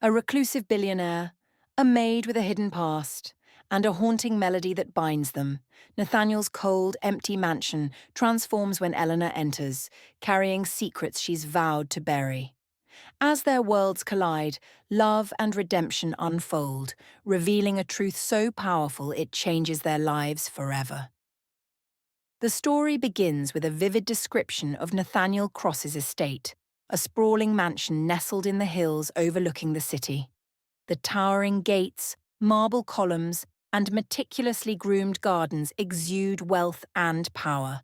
A reclusive billionaire, a maid with a hidden past, and a haunting melody that binds them. Nathaniel's cold, empty mansion transforms when Elena enters, carrying secrets she's vowed to bury. As their worlds collide, love and redemption unfold, revealing a truth so powerful it changes their lives forever. The story begins with a vivid description of Nathaniel Cross's estate, a sprawling mansion nestled in the hills overlooking the city. The towering gates, marble columns, and meticulously groomed gardens exude wealth and power.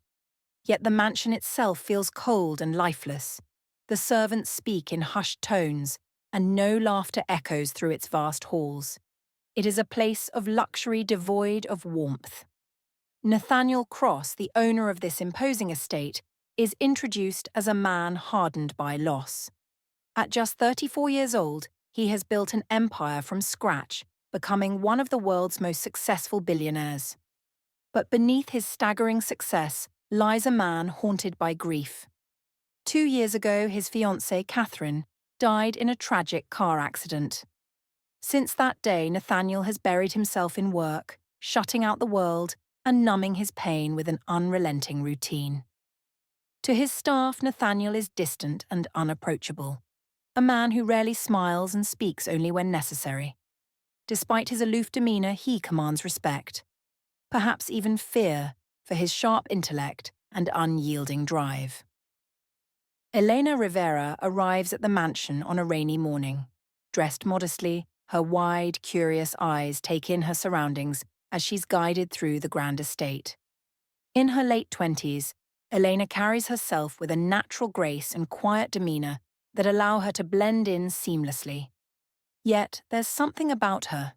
Yet the mansion itself feels cold and lifeless. The servants speak in hushed tones, and no laughter echoes through its vast halls. It is a place of luxury devoid of warmth. Nathaniel Cross, the owner of this imposing estate, is introduced as a man hardened by loss. At just 34 years old, he has built an empire from scratch, becoming one of the world's most successful billionaires. But beneath his staggering success lies a man haunted by grief. 2 years ago, his fiancée, Catherine, died in a tragic car accident. Since that day, Nathaniel has buried himself in work, shutting out the world and numbing his pain with an unrelenting routine. To his staff, Nathaniel is distant and unapproachable, a man who rarely smiles and speaks only when necessary. Despite his aloof demeanor, he commands respect, perhaps even fear, for his sharp intellect and unyielding drive. Elena Rivera arrives at the mansion on a rainy morning. Dressed modestly, her wide, curious eyes take in her surroundings as she's guided through the grand estate. In her late 20s, Elena carries herself with a natural grace and quiet demeanor that allow her to blend in seamlessly. Yet there's something about her,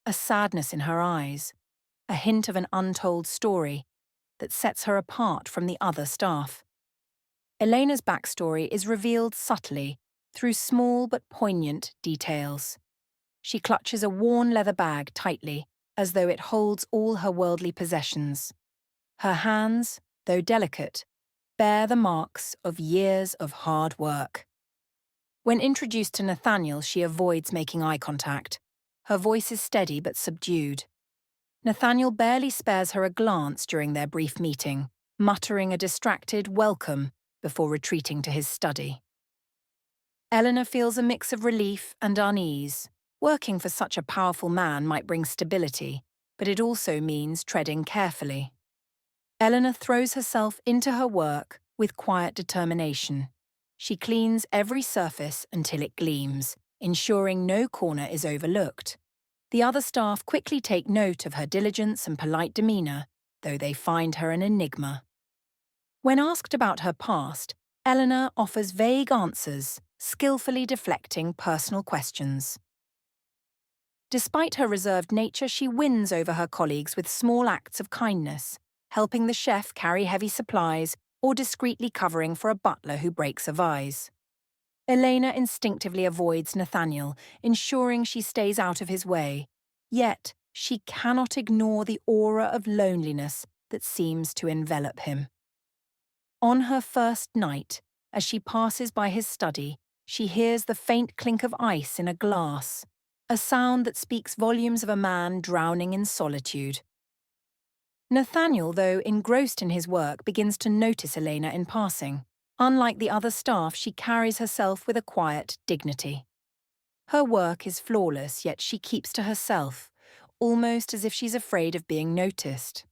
a sadness in her eyes, a hint of an untold story that sets her apart from the other staff. Elena's backstory is revealed subtly through small but poignant details. She clutches a worn leather bag tightly, as though it holds all her worldly possessions. Her hands, though delicate, bear the marks of years of hard work. When introduced to Nathaniel, she avoids making eye contact. Her voice is steady but subdued. Nathaniel barely spares her a glance during their brief meeting, muttering a distracted welcome before retreating to his study. Elena feels a mix of relief and unease. Working for such a powerful man might bring stability, but it also means treading carefully. Elena throws herself into her work with quiet determination. She cleans every surface until it gleams, ensuring no corner is overlooked. The other staff quickly take note of her diligence and polite demeanor, though they find her an enigma. When asked about her past, Elena offers vague answers, skillfully deflecting personal questions. Despite her reserved nature, she wins over her colleagues with small acts of kindness, helping the chef carry heavy supplies or discreetly covering for a butler who breaks a vase. Elena instinctively avoids Nathaniel, ensuring she stays out of his way. Yet, she cannot ignore the aura of loneliness that seems to envelop him. On her first night, as she passes by his study, she hears the faint clink of ice in a glass, a sound that speaks volumes of a man drowning in solitude. Nathaniel, though engrossed in his work, begins to notice Elena in passing. Unlike the other staff, she carries herself with a quiet dignity. Her work is flawless, yet she keeps to herself, almost as if she's afraid of being noticed.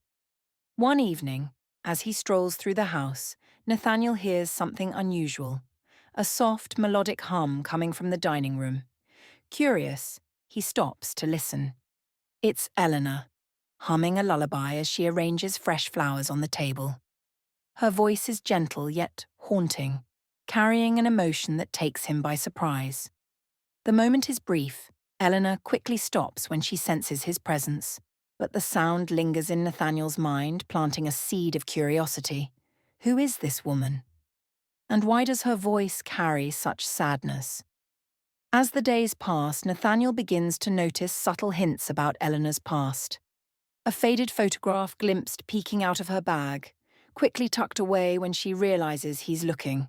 One evening, as he strolls through the house, Nathaniel hears something unusual, a soft, melodic hum coming from the dining room. Curious, he stops to listen. It's Elena, humming a lullaby as she arranges fresh flowers on the table. Her voice is gentle yet haunting, carrying an emotion that takes him by surprise. The moment is brief. Elena quickly stops when she senses his presence, but the sound lingers in Nathaniel's mind, planting a seed of curiosity. Who is this woman? And why does her voice carry such sadness? As the days pass, Nathaniel begins to notice subtle hints about Elena's past. A faded photograph glimpsed peeking out of her bag, quickly tucked away when she realizes he's looking.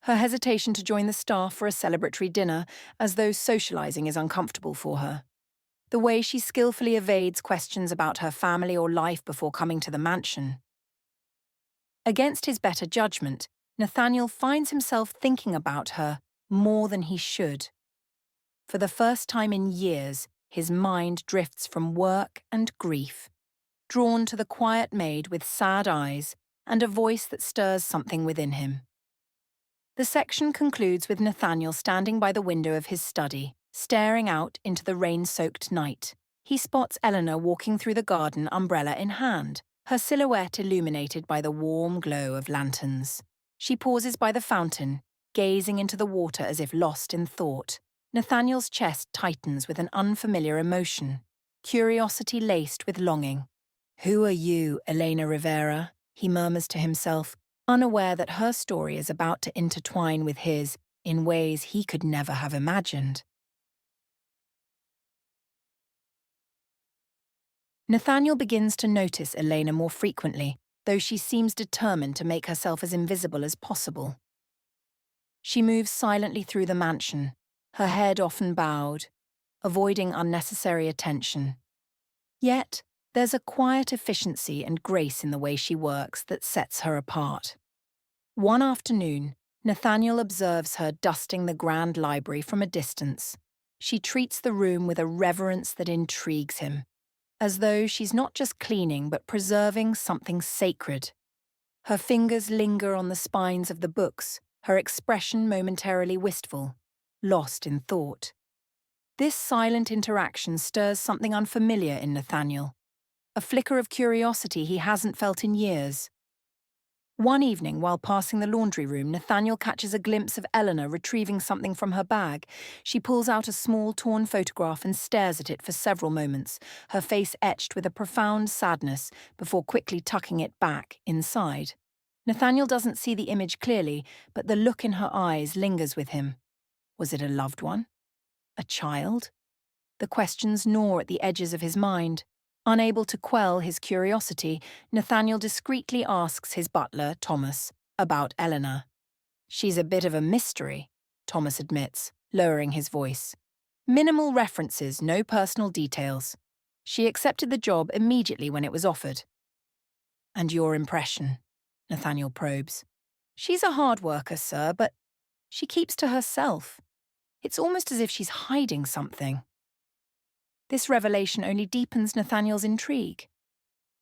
her hesitation to join the staff for a celebratory dinner, as though socializing is uncomfortable for her. The way she skillfully evades questions about her family or life before coming to the mansion. Against his better judgment, Nathaniel finds himself thinking about her more than he should. For the first time in years, his mind drifts from work and grief, drawn to the quiet maid with sad eyes and a voice that stirs something within him. The section concludes with Nathaniel standing by the window of his study, staring out into the rain-soaked night. He spots Eleanor walking through the garden, umbrella in hand, her silhouette illuminated by the warm glow of lanterns. She pauses by the fountain, gazing into the water as if lost in thought. Nathaniel's chest tightens with an unfamiliar emotion, curiosity laced with longing. "Who are you, Elena Rivera?" he murmurs to himself, unaware that her story is about to intertwine with his in ways he could never have imagined. Nathaniel begins to notice Elena more frequently, though she seems determined to make herself as invisible as possible. She moves silently through the mansion, her head often bowed, avoiding unnecessary attention. Yet, there's a quiet efficiency and grace in the way she works that sets her apart. One afternoon, Nathaniel observes her dusting the grand library from a distance. She treats the room with a reverence that intrigues him, as though she's not just cleaning but preserving something sacred. Her fingers linger on the spines of the books, her expression momentarily wistful, lost in thought. This silent interaction stirs something unfamiliar in Nathaniel, a flicker of curiosity he hasn't felt in years. One evening, while passing the laundry room, Nathaniel catches a glimpse of Eleanor retrieving something from her bag. She pulls out a small, torn photograph and stares at it for several moments, her face etched with a profound sadness, before quickly tucking it back inside. Nathaniel doesn't see the image clearly, but the look in her eyes lingers with him. Was it a loved one? A child? The questions gnaw at the edges of his mind. Unable to quell his curiosity, Nathaniel discreetly asks his butler, Thomas, about Eleanor. "She's a bit of a mystery," Thomas admits, lowering his voice. "Minimal references, no personal details. She accepted the job immediately when it was offered." "And your impression?" Nathaniel probes. "She's a hard worker, sir, but she keeps to herself. It's almost as if she's hiding something." This revelation only deepens Nathaniel's intrigue.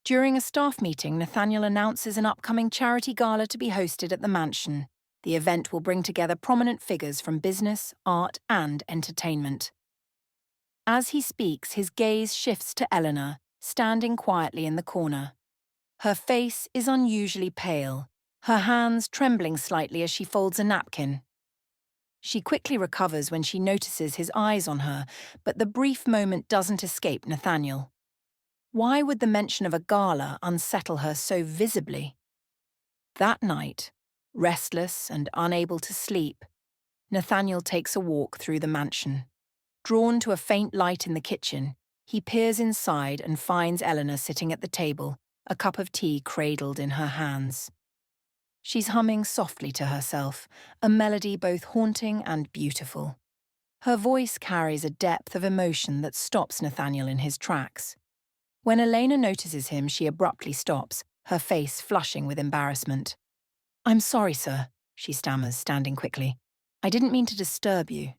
During a staff meeting, Nathaniel announces an upcoming charity gala to be hosted at the mansion. The event will bring together prominent figures from business, art, and entertainment. As he speaks, his gaze shifts to Eleanor, standing quietly in the corner. Her face is unusually pale, her hands trembling slightly as she folds a napkin. She quickly recovers when she notices his eyes on her, but the brief moment doesn't escape Nathaniel. Why would the mention of a gala unsettle her so visibly? That night, restless and unable to sleep, Nathaniel takes a walk through the mansion. Drawn to a faint light in the kitchen, he peers inside and finds Eleanor sitting at the table, a cup of tea cradled in her hands. She's humming softly to herself, a melody both haunting and beautiful. Her voice carries a depth of emotion that stops Nathaniel in his tracks. When Elena notices him, she abruptly stops, her face flushing with embarrassment. "I'm sorry, sir," she stammers, standing quickly. "I didn't mean to disturb you."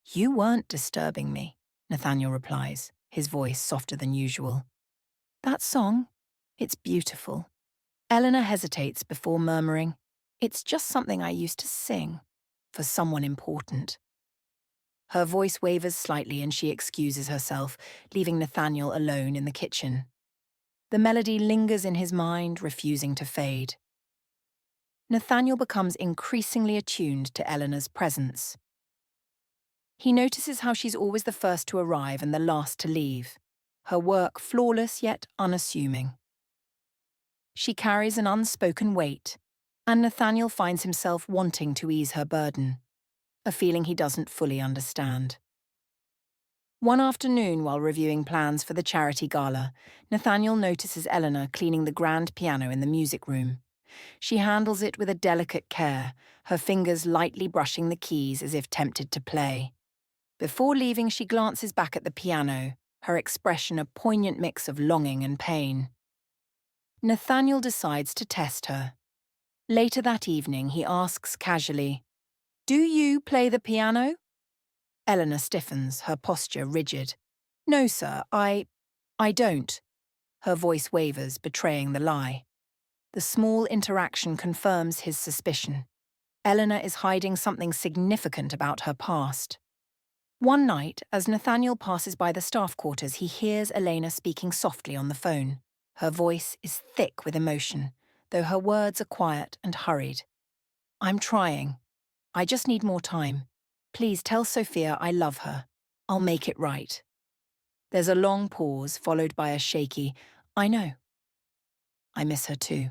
"You weren't disturbing me," Nathaniel replies, his voice softer than usual. "That song? It's beautiful." Eleanor hesitates before murmuring, "It's just something I used to sing for someone important." Her voice wavers slightly and she excuses herself, leaving Nathaniel alone in the kitchen. The melody lingers in his mind, refusing to fade. Nathaniel becomes increasingly attuned to Eleanor's presence. He notices how she's always the first to arrive and the last to leave, her work flawless yet unassuming. She carries an unspoken weight, and Nathaniel finds himself wanting to ease her burden, a feeling he doesn't fully understand. One afternoon, while reviewing plans for the charity gala, Nathaniel notices Eleanor cleaning the grand piano in the music room. She handles it with a delicate care, her fingers lightly brushing the keys as if tempted to play. Before leaving, she glances back at the piano, her expression a poignant mix of longing and pain. Nathaniel decides to test her. Later that evening, he asks casually, "Do you play the piano?" Eleanor stiffens, her posture rigid. "No, sir, I don't." Her voice wavers, betraying the lie. The small interaction confirms his suspicion. Eleanor is hiding something significant about her past. One night, as Nathaniel passes by the staff quarters, he hears Elena speaking softly on the phone. Her voice is thick with emotion, though her words are quiet and hurried. "I'm trying. I just need more time. Please tell Sophia I love her. I'll make it right." There's a long pause, followed by a shaky, "I know. I miss her too."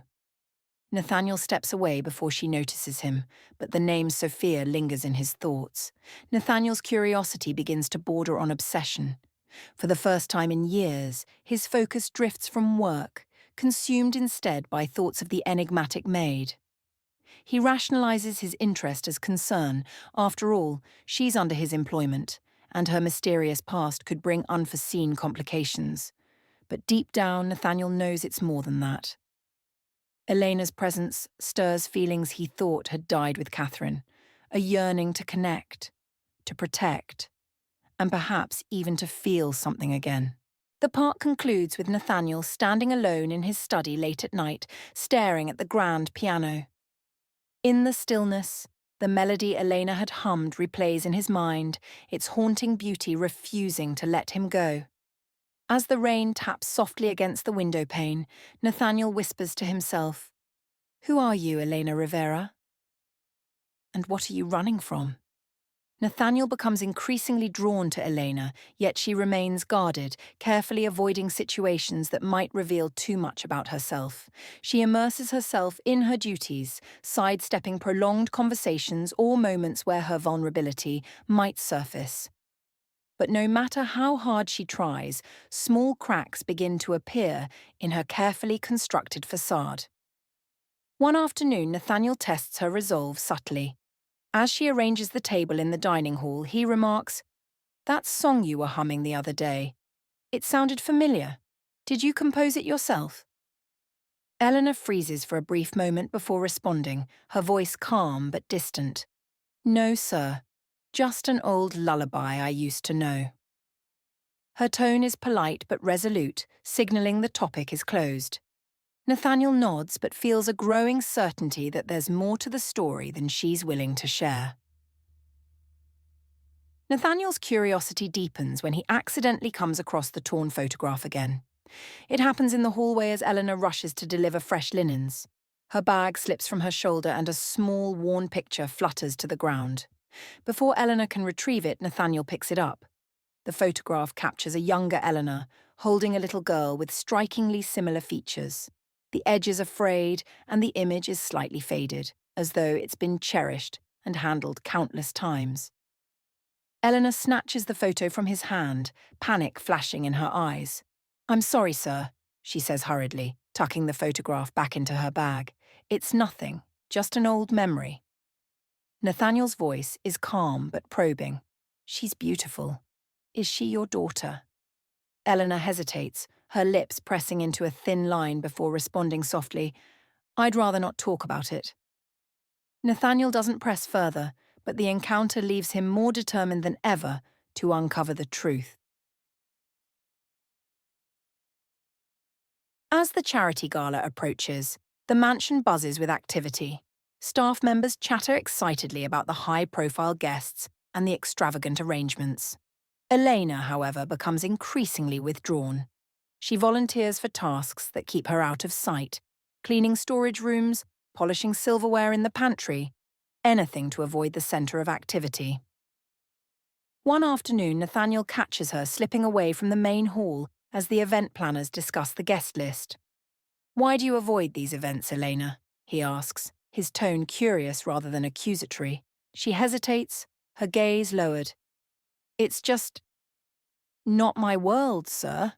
Nathaniel steps away before she notices him, but the name Sophia lingers in his thoughts. Nathaniel's curiosity begins to border on obsession. For the first time in years, his focus drifts from work, consumed instead by thoughts of the enigmatic Maid. He rationalizes his interest as concern. After all, she's under his employment, and her mysterious past could bring unforeseen complications. But deep down, Nathaniel knows it's more than that. Elena's presence stirs feelings he thought had died with Catherine, a yearning to connect, to protect, and perhaps even to feel something again. The part concludes with Nathaniel standing alone in his study late at night, staring at the grand piano. In the stillness, the melody Elena had hummed replays in his mind, its haunting beauty refusing to let him go. As the rain taps softly against the window pane, Nathaniel whispers to himself, "Who are you, Elena Rivera? And what are you running from?" Nathaniel becomes increasingly drawn to Elena, yet she remains guarded, carefully avoiding situations that might reveal too much about herself. She immerses herself in her duties, sidestepping prolonged conversations or moments where her vulnerability might surface. But no matter how hard she tries, small cracks begin to appear in her carefully constructed facade. One afternoon, Nathaniel tests her resolve subtly. As she arranges the table in the dining hall, he remarks, "That song you were humming the other day. It sounded familiar. Did you compose it yourself?" Eleanor freezes for a brief moment before responding, her voice calm but distant. "No, sir. Just an old lullaby I used to know." Her tone is polite but resolute, signaling the topic is closed. Nathaniel nods but feels a growing certainty that there's more to the story than she's willing to share. Nathaniel's curiosity deepens when he accidentally comes across the torn photograph again. It happens in the hallway as Eleanor rushes to deliver fresh linens. Her bag slips from her shoulder and a small, worn picture flutters to the ground. Before Eleanor can retrieve it, Nathaniel picks it up. The photograph captures a younger Eleanor, holding a little girl with strikingly similar features. The edges are frayed, and the image is slightly faded, as though it's been cherished and handled countless times. Eleanor snatches the photo from his hand, panic flashing in her eyes. "I'm sorry, sir," she says hurriedly, tucking the photograph back into her bag. "It's nothing, just an old memory." Nathaniel's voice is calm but probing. "She's beautiful. Is she your daughter?" Eleanor hesitates, her lips pressing into a thin line before responding softly, "I'd rather not talk about it." Nathaniel doesn't press further, but the encounter leaves him more determined than ever to uncover the truth. As the charity gala approaches, the mansion buzzes with activity. Staff members chatter excitedly about the high-profile guests and the extravagant arrangements. Elena, however, becomes increasingly withdrawn. She volunteers for tasks that keep her out of sight, cleaning storage rooms, polishing silverware in the pantry, anything to avoid the centre of activity. One afternoon, Nathaniel catches her slipping away from the main hall as the event planners discuss the guest list. "Why do you avoid these events, Elena?" he asks, his tone curious rather than accusatory. She hesitates, her gaze lowered. "It's just not my world, sir."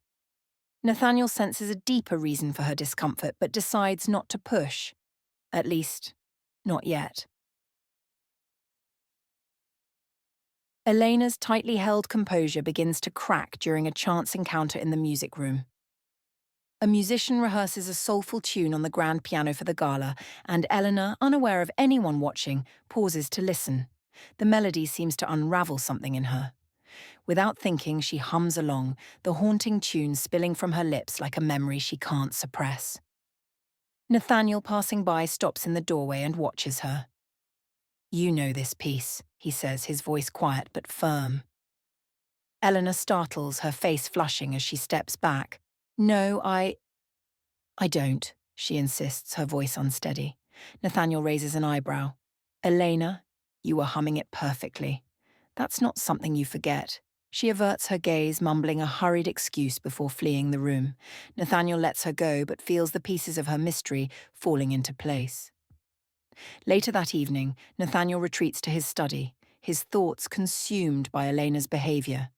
Nathaniel senses a deeper reason for her discomfort but decides not to push. At least, not yet. Elena's tightly held composure begins to crack during a chance encounter in the music room. A musician rehearses a soulful tune on the grand piano for the gala, and Elena, unaware of anyone watching, pauses to listen. The melody seems to unravel something in her. Without thinking, she hums along, the haunting tune spilling from her lips like a memory she can't suppress. Nathaniel, passing by, stops in the doorway and watches her. "You know this piece," he says, his voice quiet but firm. Elena startles, her face flushing as she steps back. "No, I don't," she insists, her voice unsteady. Nathaniel raises an eyebrow. "Elena, you were humming it perfectly. That's not something you forget." She averts her gaze, mumbling a hurried excuse before fleeing the room. Nathaniel lets her go, but feels the pieces of her mystery falling into place. Later that evening, Nathaniel retreats to his study, his thoughts consumed by Elena's behavior.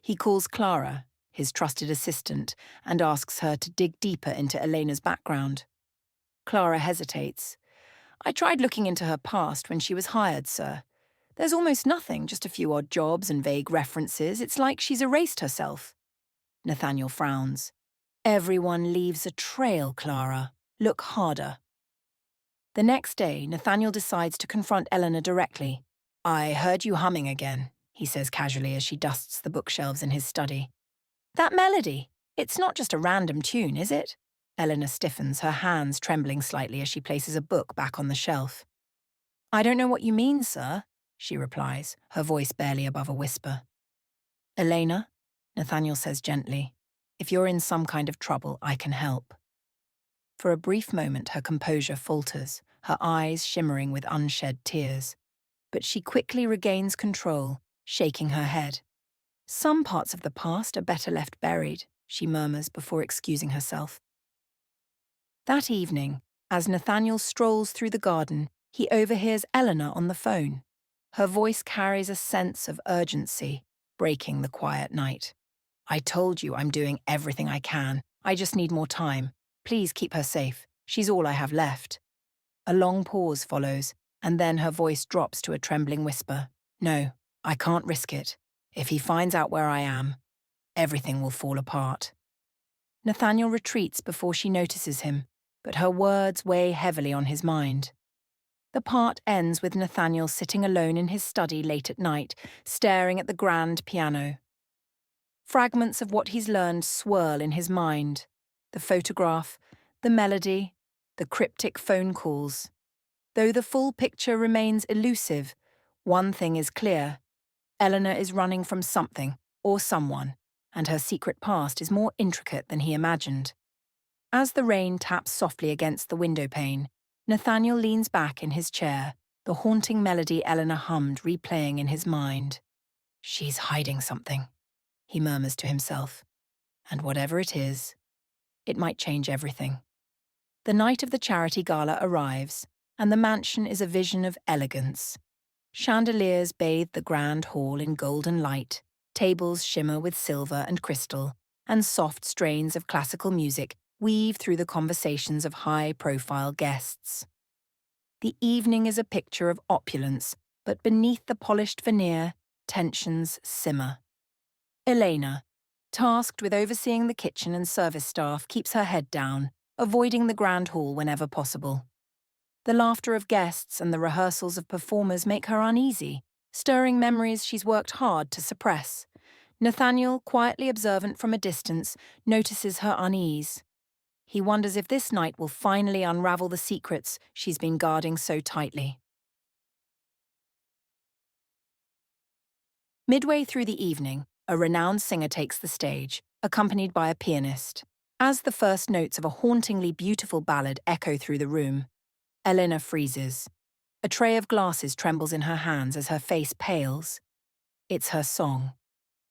He calls Clara, his trusted assistant, and asks her to dig deeper into Elena's background. Clara hesitates. "I tried looking into her past when she was hired, sir. There's almost nothing, just a few odd jobs and vague references. It's like she's erased herself." Nathaniel frowns. "Everyone leaves a trail, Clara. Look harder." The next day, Nathaniel decides to confront Elena directly. "I heard you humming again," he says casually as she dusts the bookshelves in his study. "That melody, it's not just a random tune, is it?" Elena stiffens, her hands trembling slightly as she places a book back on the shelf. "I don't know what you mean, sir," she replies, her voice barely above a whisper. "Elena," Nathaniel says gently, "if you're in some kind of trouble, I can help." For a brief moment, her composure falters, her eyes shimmering with unshed tears. But she quickly regains control, shaking her head. "Some parts of the past are better left buried," she murmurs before excusing herself. That evening, as Nathaniel strolls through the garden, he overhears Elena on the phone. Her voice carries a sense of urgency, breaking the quiet night. "I told you I'm doing everything I can. I just need more time. Please keep her safe. She's all I have left." A long pause follows, and then her voice drops to a trembling whisper. "No, I can't risk it. If he finds out where I am, everything will fall apart." Nathaniel retreats before she notices him, but her words weigh heavily on his mind. The part ends with Nathaniel sitting alone in his study late at night, staring at the grand piano. Fragments of what he's learned swirl in his mind. The photograph, the melody, the cryptic phone calls. Though the full picture remains elusive, one thing is clear. Elena is running from something, or someone, and her secret past is more intricate than he imagined. As the rain taps softly against the windowpane, Nathaniel leans back in his chair, the haunting melody Elena hummed replaying in his mind. "She's hiding something," he murmurs to himself. "And whatever it is, it might change everything." The night of the charity gala arrives, and the mansion is a vision of elegance. Chandeliers bathe the grand hall in golden light, tables shimmer with silver and crystal, and soft strains of classical music weave through the conversations of high-profile guests. The evening is a picture of opulence, but beneath the polished veneer, tensions simmer. Elena, tasked with overseeing the kitchen and service staff, keeps her head down, avoiding the grand hall whenever possible. The laughter of guests and the rehearsals of performers make her uneasy, stirring memories she's worked hard to suppress. Nathaniel, quietly observant from a distance, notices her unease. He wonders if this night will finally unravel the secrets she's been guarding so tightly. Midway through the evening, a renowned singer takes the stage, accompanied by a pianist. As the first notes of a hauntingly beautiful ballad echo through the room, Elena freezes. A tray of glasses trembles in her hands as her face pales. It's her song.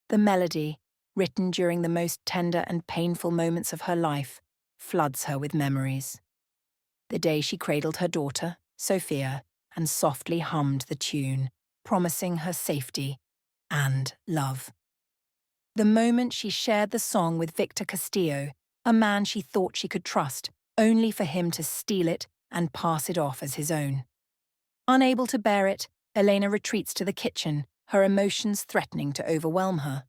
The melody, written during the most tender and painful moments of her life, floods her with memories. The day she cradled her daughter, Sophia, and softly hummed the tune, promising her safety and love. The moment she shared the song with Victor Castillo, a man she thought she could trust, only for him to steal it, and pass it off as his own. Unable to bear it, Elena retreats to the kitchen, her emotions threatening to overwhelm her.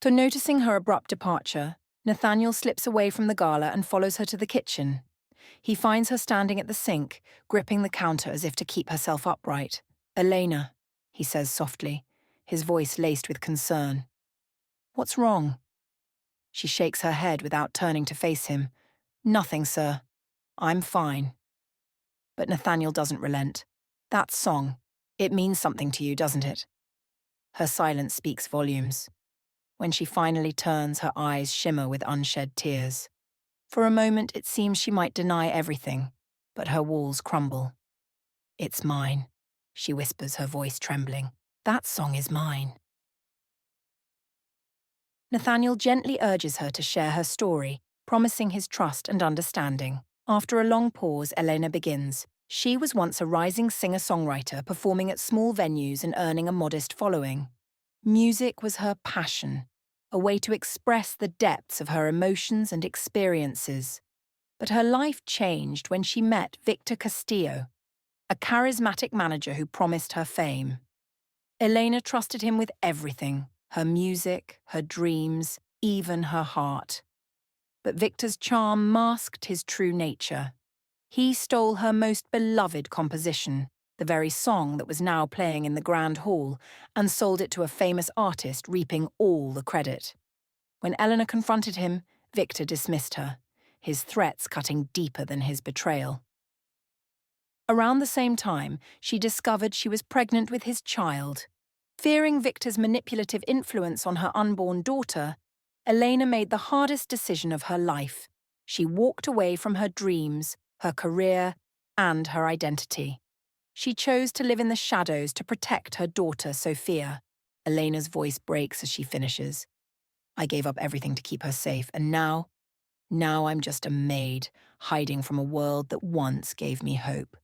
So noticing her abrupt departure, Nathaniel slips away from the gala and follows her to the kitchen. He finds her standing at the sink, gripping the counter as if to keep herself upright. "Elena," he says softly, his voice laced with concern. "What's wrong?" She shakes her head without turning to face him. "Nothing, sir. I'm fine." But Nathaniel doesn't relent. "That song, it means something to you, doesn't it?" Her silence speaks volumes. When she finally turns, her eyes shimmer with unshed tears. For a moment, it seems she might deny everything, but her walls crumble. "It's mine," she whispers, her voice trembling. "That song is mine." Nathaniel gently urges her to share her story, promising his trust and understanding. After a long pause, Elena begins. She was once a rising singer-songwriter, performing at small venues and earning a modest following. Music was her passion, a way to express the depths of her emotions and experiences. But her life changed when she met Victor Castillo, a charismatic manager who promised her fame. Elena trusted him with everything, her music, her dreams, even her heart. But Victor's charm masked his true nature. He stole her most beloved composition, the very song that was now playing in the Grand Hall, and sold it to a famous artist, reaping all the credit. When Eleanor confronted him, Victor dismissed her, his threats cutting deeper than his betrayal. Around the same time, she discovered she was pregnant with his child. Fearing Victor's manipulative influence on her unborn daughter, Elena made the hardest decision of her life. She walked away from her dreams, her career, and her identity. She chose to live in the shadows to protect her daughter, Sophia. Elena's voice breaks as she finishes. "I gave up everything to keep her safe, and now I'm just a maid, hiding from a world that once gave me hope."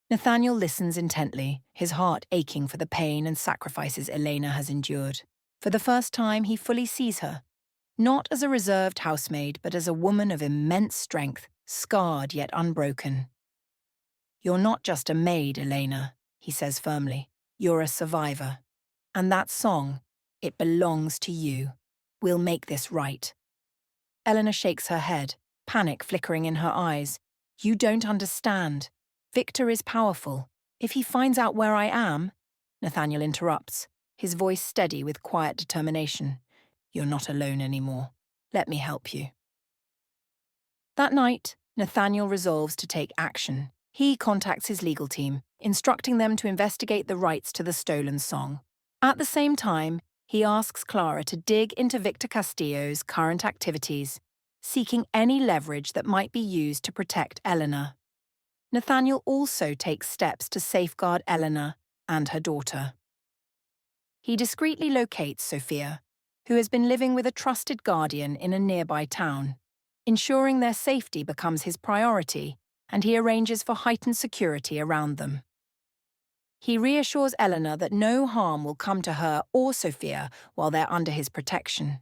Nathaniel listens intently, his heart aching for the pain and sacrifices Elena has endured. For the first time, he fully sees her, not as a reserved housemaid, but as a woman of immense strength, scarred yet unbroken. "You're not just a maid, Elena," he says firmly. "You're a survivor. And that song, it belongs to you. We'll make this right." Eleanor shakes her head, panic flickering in her eyes. "You don't understand. Victor is powerful. If he finds out where I am—" Nathaniel interrupts, his voice steady with quiet determination. "You're not alone anymore. Let me help you." That night, Nathaniel resolves to take action. He contacts his legal team, instructing them to investigate the rights to the stolen song. At the same time, he asks Clara to dig into Victor Castillo's current activities, seeking any leverage that might be used to protect Eleanor. Nathaniel also takes steps to safeguard Eleanor and her daughter. He discreetly locates Sophia, who has been living with a trusted guardian in a nearby town. Ensuring their safety becomes his priority, and he arranges for heightened security around them. He reassures Eleanor that no harm will come to her or Sophia while they're under his protection.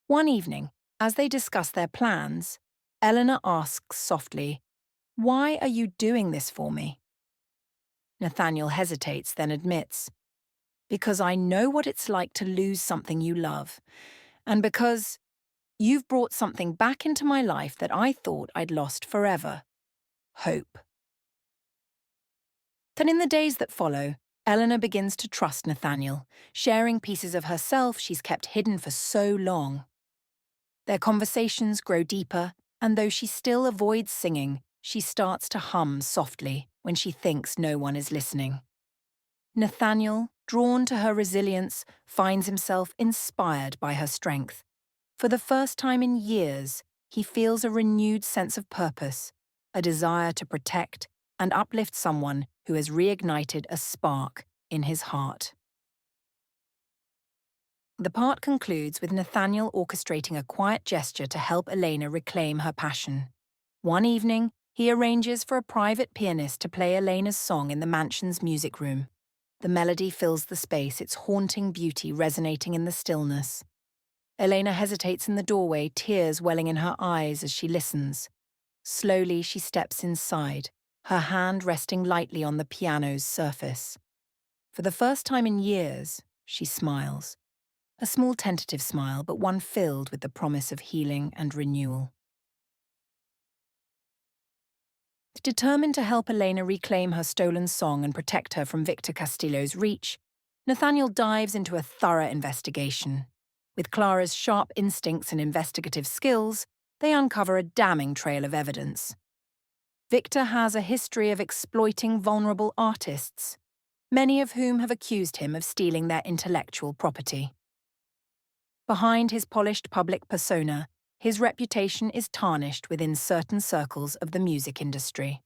One evening, as they discuss their plans, Eleanor asks softly, "Why are you doing this for me?" Nathaniel hesitates, then admits, "Because I know what it's like to lose something you love, and because you've brought something back into my life that I thought I'd lost forever. Hope." Then in the days that follow, Eleanor begins to trust Nathaniel, sharing pieces of herself she's kept hidden for so long. Their conversations grow deeper, and though she still avoids singing, she starts to hum softly when she thinks no one is listening. Nathaniel, drawn to her resilience, finds himself inspired by her strength. For the first time in years, he feels a renewed sense of purpose, a desire to protect and uplift someone who has reignited a spark in his heart. The part concludes with Nathaniel orchestrating a quiet gesture to help Elena reclaim her passion. One evening, he arranges for a private pianist to play Elena's song in the mansion's music room. The melody fills the space, its haunting beauty resonating in the stillness. Elena hesitates in the doorway, tears welling in her eyes as she listens. Slowly, she steps inside, her hand resting lightly on the piano's surface. For the first time in years, she smiles. A small tentative smile, but one filled with the promise of healing and renewal. Determined to help Elena reclaim her stolen song and protect her from Victor Castillo's reach, Nathaniel dives into a thorough investigation. With Clara's sharp instincts and investigative skills, they uncover a damning trail of evidence. Victor has a history of exploiting vulnerable artists, many of whom have accused him of stealing their intellectual property. Behind his polished public persona, his reputation is tarnished within certain circles of the music industry.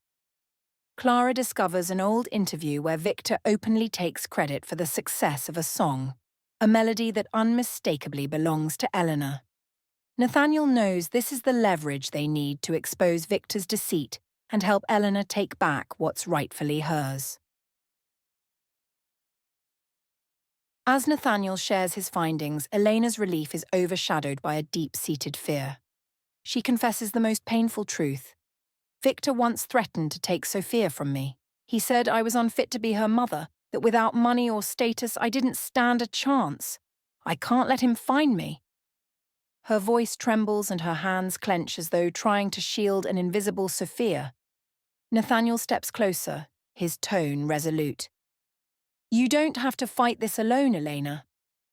Clara discovers an old interview where Victor openly takes credit for the success of a song, a melody that unmistakably belongs to Eleanor. Nathaniel knows this is the leverage they need to expose Victor's deceit and help Eleanor take back what's rightfully hers. As Nathaniel shares his findings, Elena's relief is overshadowed by a deep-seated fear. She confesses the most painful truth. Victor once threatened to take Sophia from me. He said I was unfit to be her mother, that without money or status I didn't stand a chance. I can't let him find me. Her voice trembles and her hands clench as though trying to shield an invisible Sophia. Nathaniel steps closer, his tone resolute. You don't have to fight this alone, Elena.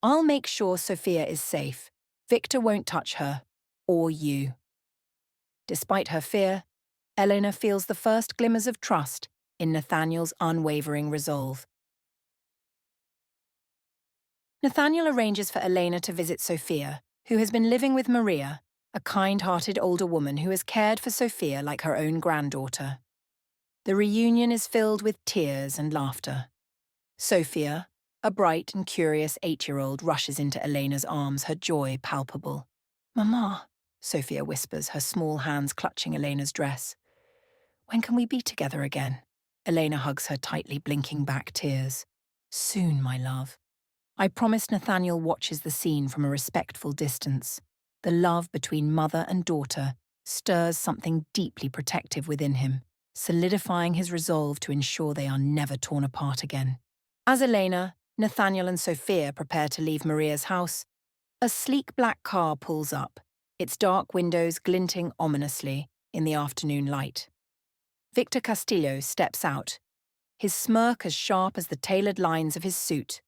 I'll make sure Sophia is safe. Victor won't touch her, or you. Despite her fear, Elena feels the first glimmers of trust in Nathaniel's unwavering resolve. Nathaniel arranges for Elena to visit Sophia, who has been living with Maria, a kind-hearted older woman who has cared for Sophia like her own granddaughter. The reunion is filled with tears and laughter. Sophia, a bright and curious 8-year-old, rushes into Elena's arms, her joy palpable. "Mama," Sophia whispers, her small hands clutching Elena's dress. "When can we be together again?" Elena hugs her tightly, blinking back tears. "Soon, my love." I promise Nathaniel watches the scene from a respectful distance. The love between mother and daughter stirs something deeply protective within him, solidifying his resolve to ensure they are never torn apart again. As Elena, Nathaniel and Sophia prepare to leave Maria's house, a sleek black car pulls up, its dark windows glinting ominously in the afternoon light. Victor Castillo steps out, his smirk as sharp as the tailored lines of his suit.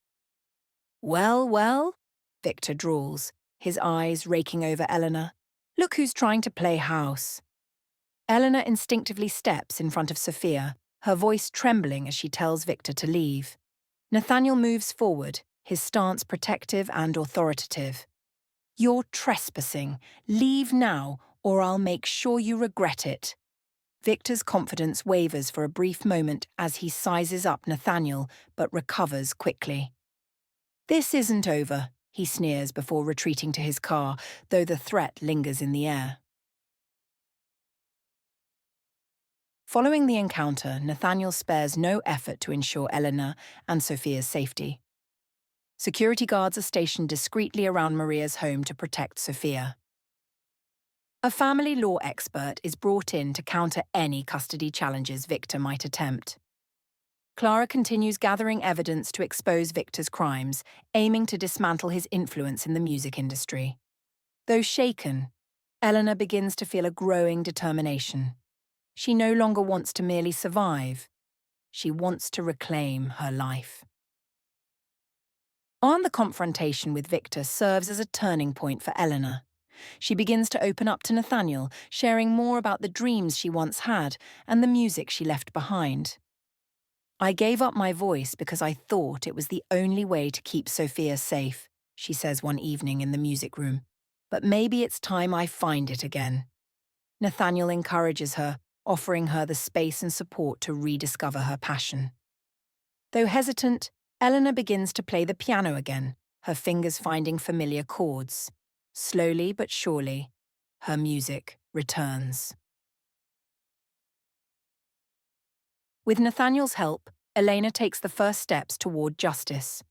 "Well, well," Victor drawls, his eyes raking over Eleanor. "Look who's trying to play house." Eleanor instinctively steps in front of Sophia, her voice trembling as she tells Victor to leave. Nathaniel moves forward, his stance protective and authoritative. "You're trespassing. Leave now, or I'll make sure you regret it." Victor's confidence wavers for a brief moment as he sizes up Nathaniel, but recovers quickly. "This isn't over," he sneers before retreating to his car, though the threat lingers in the air. Following the encounter, Nathaniel spares no effort to ensure Eleanor and Sophia's safety. Security guards are stationed discreetly around Maria's home to protect Sophia. A family law expert is brought in to counter any custody challenges Victor might attempt. Clara continues gathering evidence to expose Victor's crimes, aiming to dismantle his influence in the music industry. Though shaken, Eleanor begins to feel a growing determination. She no longer wants to merely survive. She wants to reclaim her life. The confrontation with Victor serves as a turning point for Eleanor. She begins to open up to Nathaniel, sharing more about the dreams she once had and the music she left behind. "I gave up my voice because I thought it was the only way to keep Sophia safe," she says one evening in the music room. "But maybe it's time I find it again." Nathaniel encourages her, offering her the space and support to rediscover her passion. Though hesitant, Eleanor begins to play the piano again, her fingers finding familiar chords. Slowly but surely, her music returns. With Nathaniel's help, Elena takes the first steps toward justice.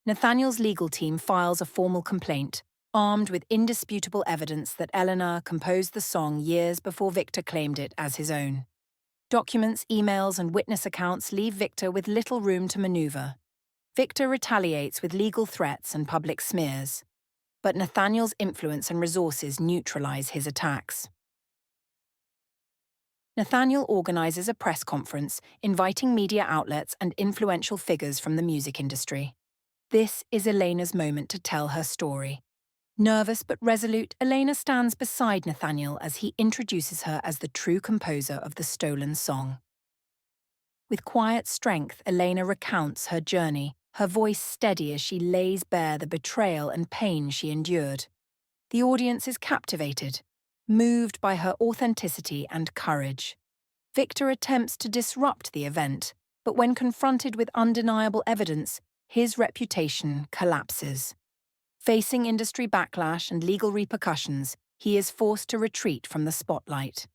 Nathaniel's legal team files a formal complaint, armed with indisputable evidence that Elena composed the song years before Victor claimed it as his own. Documents, emails, and witness accounts leave Victor with little room to maneuver. Victor retaliates with legal threats and public smears, but Nathaniel's influence and resources neutralize his attacks. Nathaniel organizes a press conference, inviting media outlets and influential figures from the music industry. This is Elena's moment to tell her story. Nervous but resolute, Elena stands beside Nathaniel as he introduces her as the true composer of the stolen song. With quiet strength, Elena recounts her journey, her voice steady as she lays bare the betrayal and pain she endured. The audience is captivated, moved by her authenticity and courage. Victor attempts to disrupt the event, but when confronted with undeniable evidence, his reputation collapses. Facing industry backlash and legal repercussions, he is forced to retreat from the spotlight.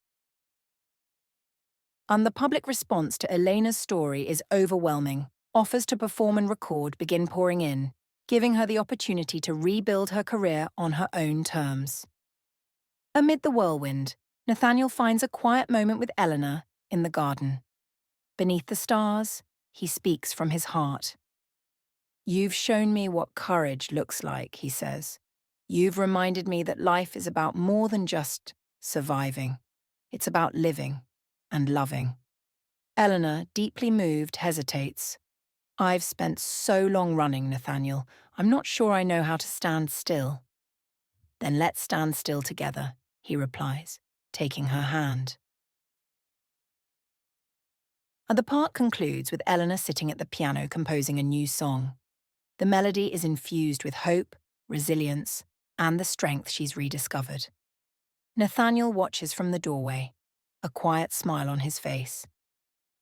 And the public response to Elena's story is overwhelming. Offers to perform and record begin pouring in, giving her the opportunity to rebuild her career on her own terms. Amid the whirlwind, Nathaniel finds a quiet moment with Elena in the garden. Beneath the stars, he speaks from his heart. "You've shown me what courage looks like," he says. "You've reminded me that life is about more than just surviving. It's about living and loving." Elena, deeply moved, hesitates. "I've spent so long running, Nathaniel. I'm not sure I know how to stand still." "Then let's stand still together," he replies, taking her hand. And the part concludes with Elena sitting at the piano composing a new song. The melody is infused with hope, resilience, and the strength she's rediscovered. Nathaniel watches from the doorway, a quiet smile on his face.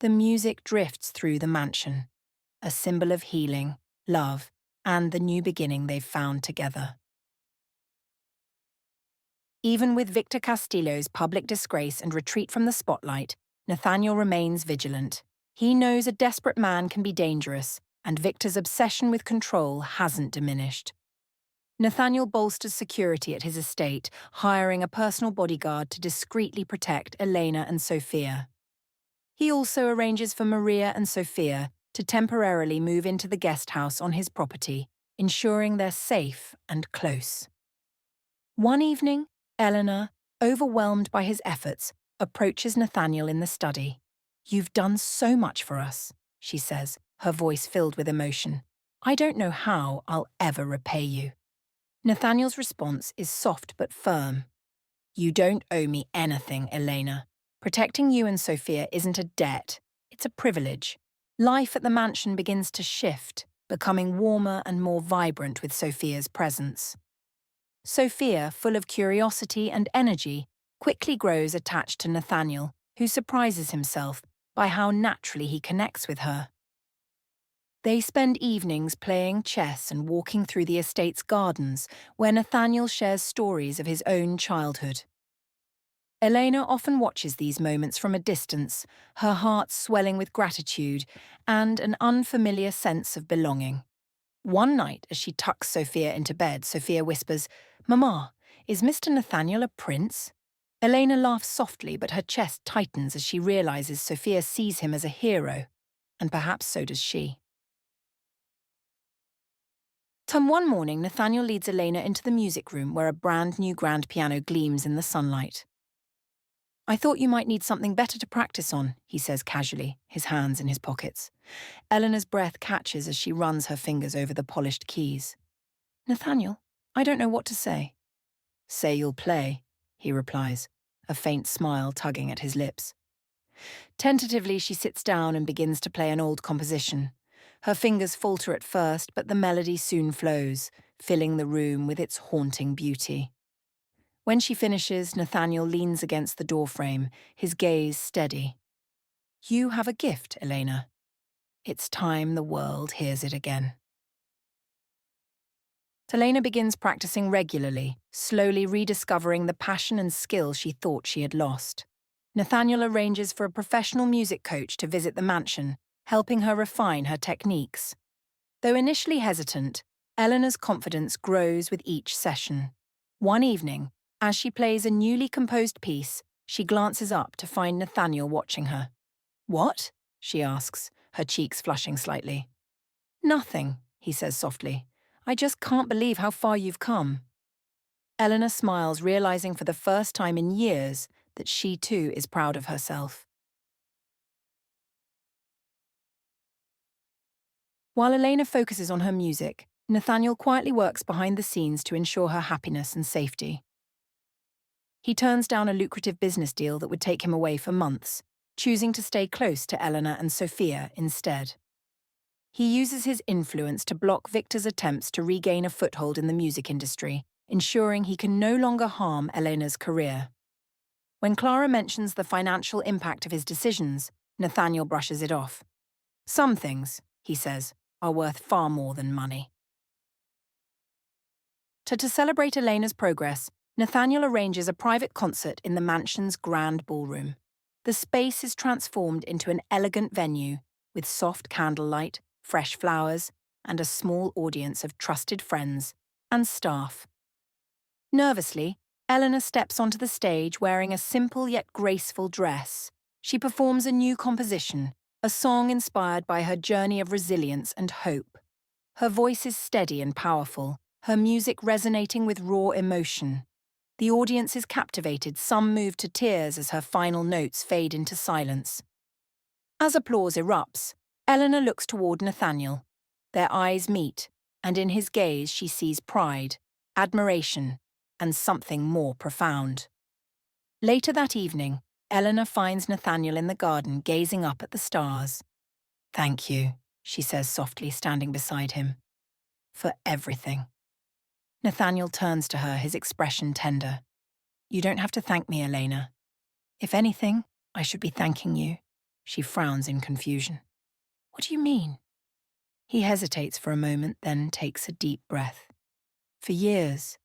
The music drifts through the mansion, a symbol of healing, love, and the new beginning they've found together. Even with Victor Castillo's public disgrace and retreat from the spotlight, Nathaniel remains vigilant. He knows a desperate man can be dangerous, and Victor's obsession with control hasn't diminished. Nathaniel bolsters security at his estate, hiring a personal bodyguard to discreetly protect Elena and Sophia. He also arranges for Maria and Sophia to temporarily move into the guest house on his property, ensuring they're safe and close. One evening, Elena, overwhelmed by his efforts, approaches Nathaniel in the study. "You've done so much for us," she says, her voice filled with emotion. "I don't know how I'll ever repay you." Nathaniel's response is soft but firm. "You don't owe me anything, Elena. Protecting you and Sophia isn't a debt, it's a privilege." Life at the mansion begins to shift, becoming warmer and more vibrant with Sophia's presence. Sophia, full of curiosity and energy, quickly grows attached to Nathaniel, who surprises himself by how naturally he connects with her. They spend evenings playing chess and walking through the estate's gardens, where Nathaniel shares stories of his own childhood. Elena often watches these moments from a distance, her heart swelling with gratitude and an unfamiliar sense of belonging. One night, as she tucks Sophia into bed, Sophia whispers, "Mama, is Mr. Nathaniel a prince?" Elena laughs softly, but her chest tightens as she realizes Sophia sees him as a hero, and perhaps so does she. One morning, Nathaniel leads Elena into the music room where a brand new grand piano gleams in the sunlight. "I thought you might need something better to practice on," he says casually, his hands in his pockets. Elena's breath catches as she runs her fingers over the polished keys. "Nathaniel, I don't know what to say." "Say you'll play," he replies, a faint smile tugging at his lips. Tentatively, she sits down and begins to play an old composition. Her fingers falter at first, but the melody soon flows, filling the room with its haunting beauty. When she finishes, Nathaniel leans against the doorframe, his gaze steady. "You have a gift, Elena. It's time the world hears it again." Elena begins practicing regularly, slowly rediscovering the passion and skill she thought she had lost. Nathaniel arranges for a professional music coach to visit the mansion, helping her refine her techniques. Though initially hesitant, Eleanor's confidence grows with each session. One evening, as she plays a newly composed piece, she glances up to find Nathaniel watching her. "What?" she asks, her cheeks flushing slightly. "Nothing," he says softly. "I just can't believe how far you've come." Eleanor smiles, realizing for the first time in years that she too is proud of herself. While Elena focuses on her music, Nathaniel quietly works behind the scenes to ensure her happiness and safety. He turns down a lucrative business deal that would take him away for months, choosing to stay close to Elena and Sophia instead. He uses his influence to block Victor's attempts to regain a foothold in the music industry, ensuring he can no longer harm Elena's career. When Clara mentions the financial impact of his decisions, Nathaniel brushes it off. "Some things," he says, "are worth far more than money." To celebrate Elena's progress, Nathaniel arranges a private concert in the mansion's grand ballroom. The space is transformed into an elegant venue with soft candlelight, fresh flowers, and a small audience of trusted friends and staff. Nervously, Eleanor steps onto the stage wearing a simple yet graceful dress. She performs a new composition, a song inspired by her journey of resilience and hope. Her voice is steady and powerful, her music resonating with raw emotion. The audience is captivated, some moved to tears as her final notes fade into silence. As applause erupts, Eleanor looks toward Nathaniel. Their eyes meet, and in his gaze she sees pride, admiration, and something more profound. Later that evening, Eleanor finds Nathaniel in the garden gazing up at the stars. "Thank you," she says softly, standing beside him. "For everything." Nathaniel turns to her, his expression tender. "You don't have to thank me, Elena. If anything, I should be thanking you." She frowns in confusion. "What do you mean?" He hesitates for a moment, then takes a deep breath. "For years,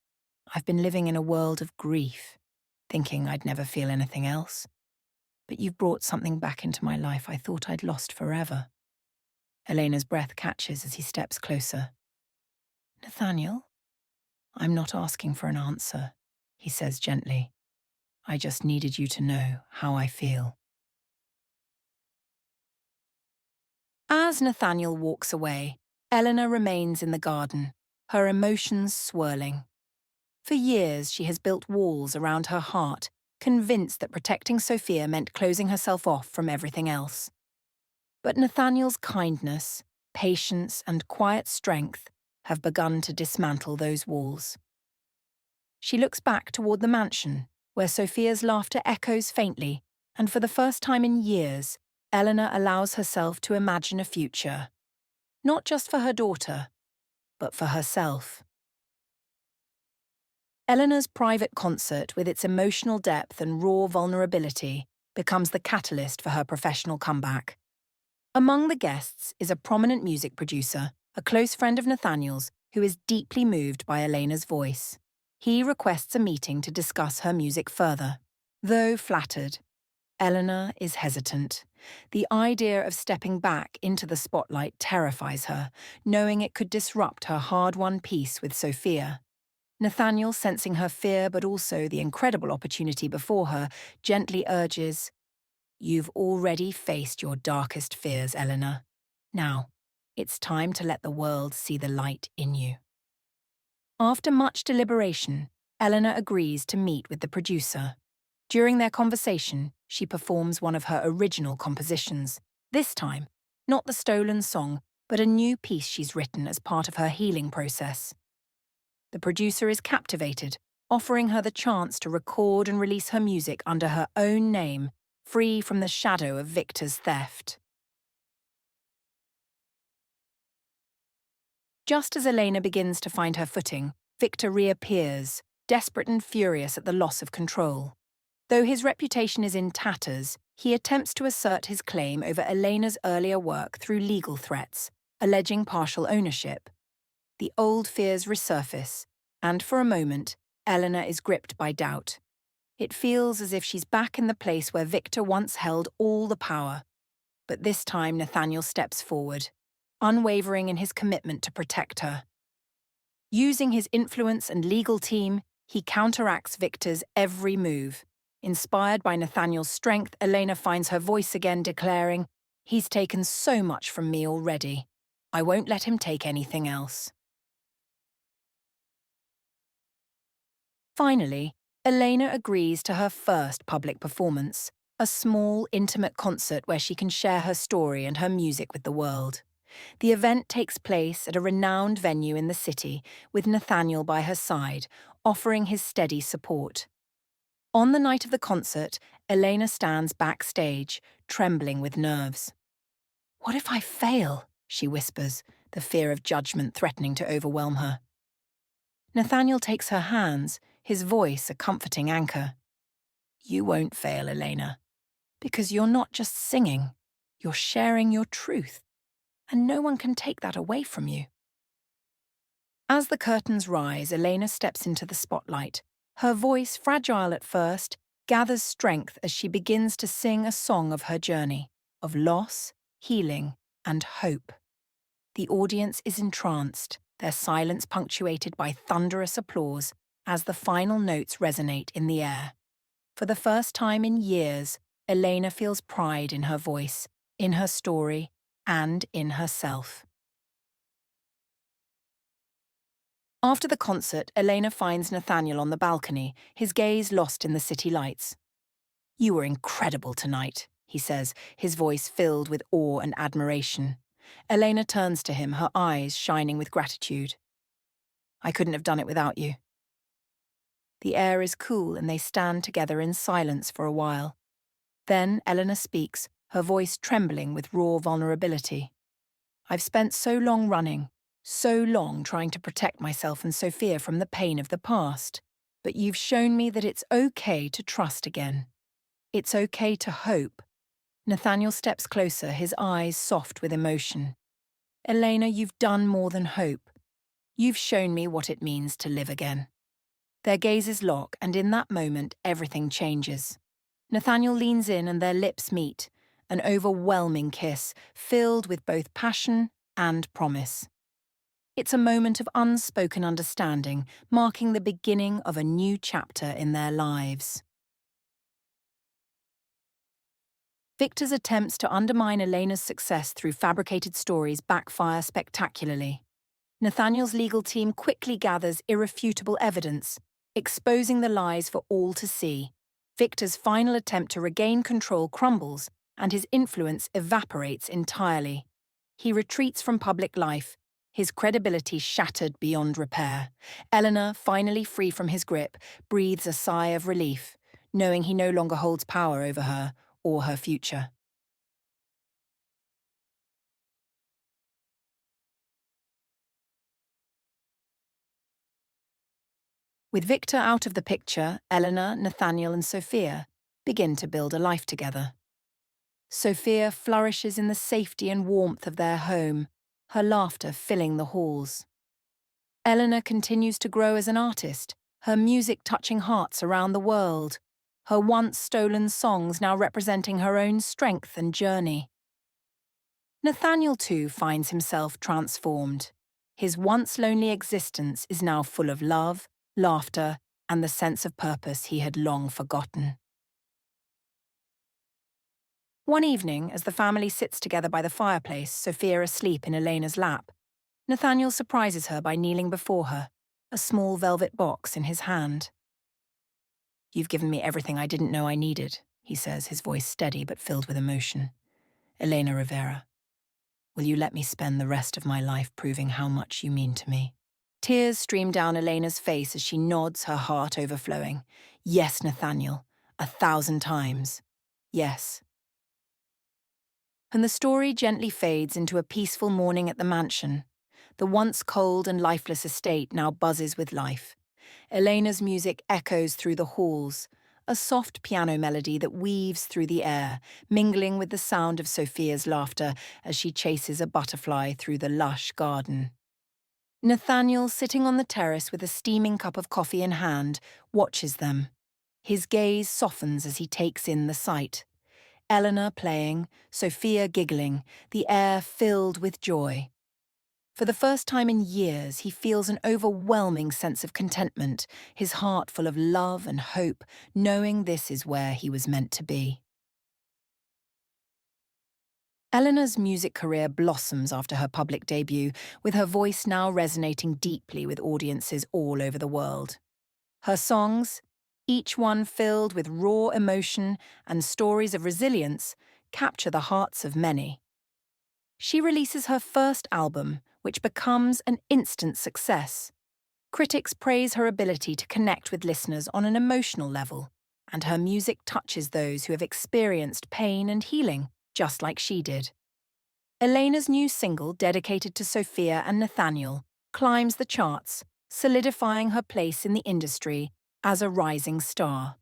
I've been living in a world of grief, thinking I'd never feel anything else. But you've brought something back into my life I thought I'd lost forever." Elena's breath catches as he steps closer. "Nathaniel, I'm not asking for an answer," he says gently. "I just needed you to know how I feel." As Nathaniel walks away, Eleanor remains in the garden, her emotions swirling. For years, she has built walls around her heart, convinced that protecting Sophia meant closing herself off from everything else. But Nathaniel's kindness, patience, and quiet strength have begun to dismantle those walls. She looks back toward the mansion, where Sophia's laughter echoes faintly, and for the first time in years, Eleanor allows herself to imagine a future. Not just for her daughter, but for herself. Eleanor's private concert, with its emotional depth and raw vulnerability, becomes the catalyst for her professional comeback. Among the guests is a prominent music producer, a close friend of Nathaniel's, who is deeply moved by Elena's voice. He requests a meeting to discuss her music further. Though flattered, Eleanor is hesitant. The idea of stepping back into the spotlight terrifies her, knowing it could disrupt her hard-won peace with Sophia. Nathaniel, sensing her fear but also the incredible opportunity before her, gently urges, "You've already faced your darkest fears, Eleanor. Now, it's time to let the world see the light in you." After much deliberation, Eleanor agrees to meet with the producer. During their conversation, she performs one of her original compositions. This time, not the stolen song, but a new piece she's written as part of her healing process. The producer is captivated, offering her the chance to record and release her music under her own name, free from the shadow of Victor's theft. Just as Elena begins to find her footing, Victor reappears, desperate and furious at the loss of control. Though his reputation is in tatters, he attempts to assert his claim over Elena's earlier work through legal threats, alleging partial ownership. The old fears resurface, and for a moment, Eleanor is gripped by doubt. It feels as if she's back in the place where Victor once held all the power. But this time Nathaniel steps forward, unwavering in his commitment to protect her. Using his influence and legal team, he counteracts Victor's every move. Inspired by Nathaniel's strength, Elena finds her voice again, declaring, "He's taken so much from me already. I won't let him take anything else." Finally, Elena agrees to her first public performance, a small, intimate concert where she can share her story and her music with the world. The event takes place at a renowned venue in the city, with Nathaniel by her side, offering his steady support. On the night of the concert, Elena stands backstage, trembling with nerves. "What if I fail?" she whispers, the fear of judgment threatening to overwhelm her. Nathaniel takes her hands, his voice a comforting anchor. "You won't fail, Elena, because you're not just singing, you're sharing your truth, and no one can take that away from you." As the curtains rise, Elena steps into the spotlight. Her voice, fragile at first, gathers strength as she begins to sing a song of her journey, of loss, healing, and hope. The audience is entranced, their silence punctuated by thunderous applause as the final notes resonate in the air. For the first time in years, Elena feels pride in her voice, in her story, and in herself. After the concert, Elena finds Nathaniel on the balcony, his gaze lost in the city lights. "You were incredible tonight," he says, his voice filled with awe and admiration. Elena turns to him, her eyes shining with gratitude. "I couldn't have done it without you." The air is cool and they stand together in silence for a while. Then Elena speaks, her voice trembling with raw vulnerability. "I've spent so long running, so long trying to protect myself and Sophia from the pain of the past. But you've shown me that it's okay to trust again. It's okay to hope." Nathaniel steps closer, his eyes soft with emotion. "Elena, you've done more than hope. You've shown me what it means to live again." Their gazes lock, and in that moment, everything changes. Nathaniel leans in and their lips meet, an overwhelming kiss, filled with both passion and promise. It's a moment of unspoken understanding, marking the beginning of a new chapter in their lives. Victor's attempts to undermine Elena's success through fabricated stories backfire spectacularly. Nathaniel's legal team quickly gathers irrefutable evidence, exposing the lies for all to see. Victor's final attempt to regain control crumbles, and his influence evaporates entirely. He retreats from public life, his credibility shattered beyond repair. Eleanor, finally free from his grip, breathes a sigh of relief, knowing he no longer holds power over her or her future. With Victor out of the picture, Eleanor, Nathaniel, and Sophia begin to build a life together. Sophia flourishes in the safety and warmth of their home, her laughter filling the halls. Eleanor continues to grow as an artist, her music touching hearts around the world, her once stolen songs now representing her own strength and journey. Nathaniel, too, finds himself transformed. His once lonely existence is now full of love, laughter, and the sense of purpose he had long forgotten. One evening, as the family sits together by the fireplace, Sophia asleep in Elena's lap, Nathaniel surprises her by kneeling before her, a small velvet box in his hand. "You've given me everything I didn't know I needed," he says, his voice steady but filled with emotion. "Elena Rivera, will you let me spend the rest of my life proving how much you mean to me?" Tears stream down Elena's face as she nods, her heart overflowing. "Yes, Nathaniel, 1,000 times. Yes." And the story gently fades into a peaceful morning at the mansion. The once cold and lifeless estate now buzzes with life. Elena's music echoes through the halls, a soft piano melody that weaves through the air, mingling with the sound of Sophia's laughter as she chases a butterfly through the lush garden. Nathaniel, sitting on the terrace with a steaming cup of coffee in hand, watches them. His gaze softens as he takes in the sight. Eleanor playing, Sophia giggling, the air filled with joy. For the first time in years, he feels an overwhelming sense of contentment, his heart full of love and hope, knowing this is where he was meant to be. Eleanor's music career blossoms after her public debut, with her voice now resonating deeply with audiences all over the world. Her songs, each one filled with raw emotion and stories of resilience, capture the hearts of many. She releases her first album, which becomes an instant success. Critics praise her ability to connect with listeners on an emotional level, and her music touches those who have experienced pain and healing, just like she did. Elena's new single, dedicated to Sophia and Nathaniel, climbs the charts, solidifying her place in the industry as a rising star.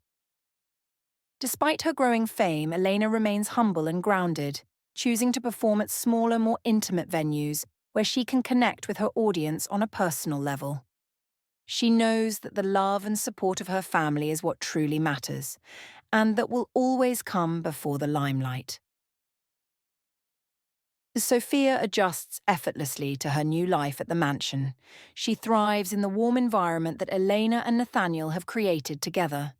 Despite her growing fame, Elena remains humble and grounded, choosing to perform at smaller, more intimate venues where she can connect with her audience on a personal level. She knows that the love and support of her family is what truly matters, and that will always come before the limelight. Sophia adjusts effortlessly to her new life at the mansion. She thrives in the warm environment that Elena and Nathaniel have created together.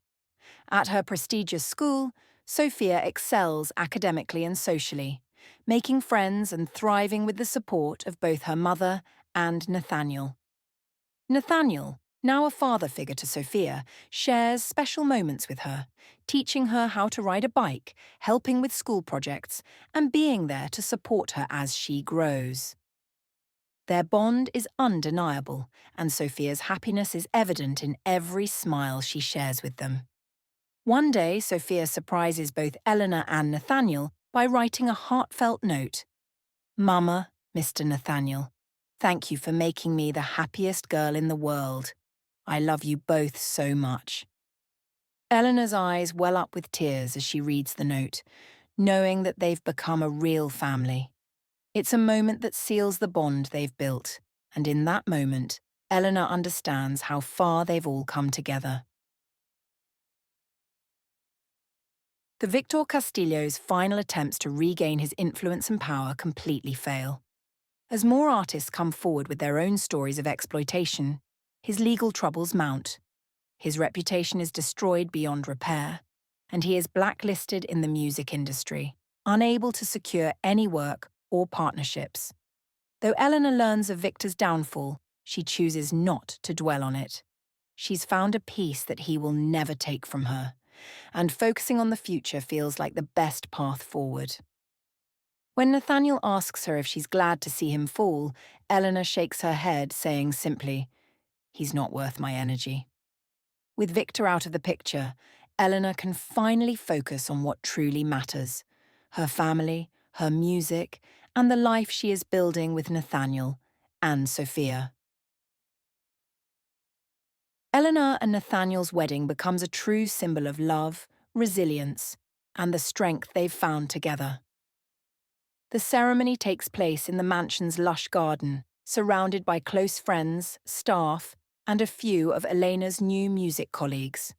At her prestigious school, Sophia excels academically and socially, making friends and thriving with the support of both her mother and Nathaniel. Nathaniel, now a father figure to Sophia, shares special moments with her, teaching her how to ride a bike, helping with school projects, and being there to support her as she grows. Their bond is undeniable, and Sophia's happiness is evident in every smile she shares with them. One day, Sophia surprises both Eleanor and Nathaniel by writing a heartfelt note. "Mama, Mr. Nathaniel, thank you for making me the happiest girl in the world. I love you both so much." Eleanor's eyes well up with tears as she reads the note, knowing that they've become a real family. It's a moment that seals the bond they've built, and in that moment, Eleanor understands how far they've all come together. The Victor Castillo's final attempts to regain his influence and power completely fail. As more artists come forward with their own stories of exploitation, his legal troubles mount. His reputation is destroyed beyond repair, and he is blacklisted in the music industry, unable to secure any work or partnerships. Though Eleanor learns of Victor's downfall, she chooses not to dwell on it. She's found a peace that he will never take from her, and focusing on the future feels like the best path forward. When Nathaniel asks her if she's glad to see him fall, Eleanor shakes her head, saying simply, "He's not worth my energy." With Victor out of the picture, Eleanor can finally focus on what truly matters: her family, her music, and the life she is building with Nathaniel and Sophia. Eleanor and Nathaniel's wedding becomes a true symbol of love, resilience, and the strength they've found together. The ceremony takes place in the mansion's lush garden, surrounded by close friends, staff, and a few of Elena's new music colleagues.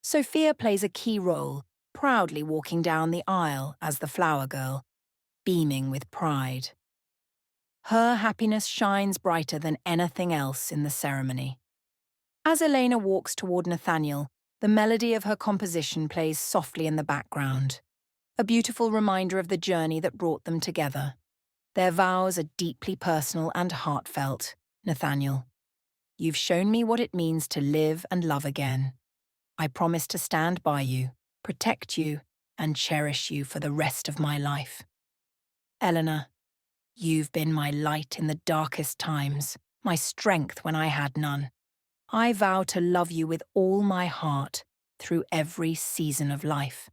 Sophia plays a key role, proudly walking down the aisle as the flower girl, beaming with pride. Her happiness shines brighter than anything else in the ceremony. As Elena walks toward Nathaniel, the melody of her composition plays softly in the background, a beautiful reminder of the journey that brought them together. Their vows are deeply personal and heartfelt. "Nathaniel, you've shown me what it means to live and love again. I promise to stand by you, protect you, and cherish you for the rest of my life. Eleanor, you've been my light in the darkest times, my strength when I had none. I vow to love you with all my heart through every season of life."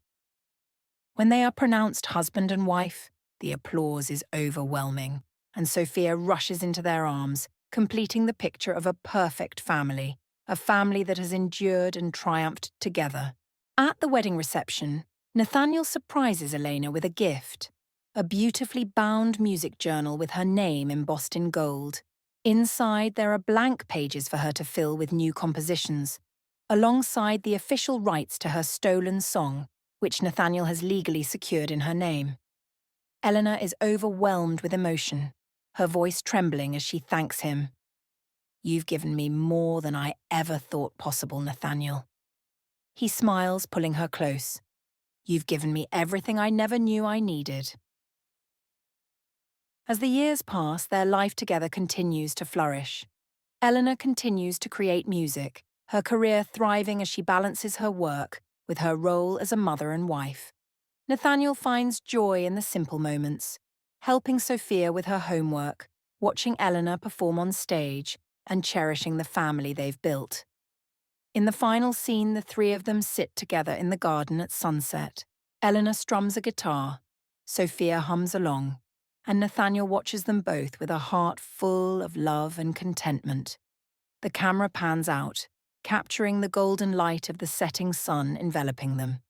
When they are pronounced husband and wife, the applause is overwhelming, and Sophia rushes into their arms, completing the picture of a perfect family, a family that has endured and triumphed together. At the wedding reception, Nathaniel surprises Elena with a gift, a beautifully bound music journal with her name embossed in gold. Inside, there are blank pages for her to fill with new compositions, alongside the official rights to her stolen song, which Nathaniel has legally secured in her name. Eleanor is overwhelmed with emotion. her voice trembling as she thanks him. "You've given me more than I ever thought possible, Nathaniel." He smiles, pulling her close. "You've given me everything I never knew I needed." As the years pass, their life together continues to flourish. Elena continues to create music, her career thriving as she balances her work with her role as a mother and wife. Nathaniel finds joy in the simple moments, helping Sophia with her homework, watching Elena perform on stage, and cherishing the family they've built. In the final scene, the three of them sit together in the garden at sunset. Elena strums a guitar, Sophia hums along, and Nathaniel watches them both with a heart full of love and contentment. The camera pans out, capturing the golden light of the setting sun enveloping them,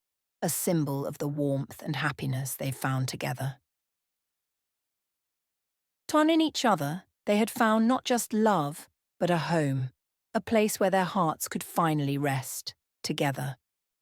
a symbol of the warmth and happiness they've found together. Torn in each other, they had found not just love, but a home, a place where their hearts could finally rest, together.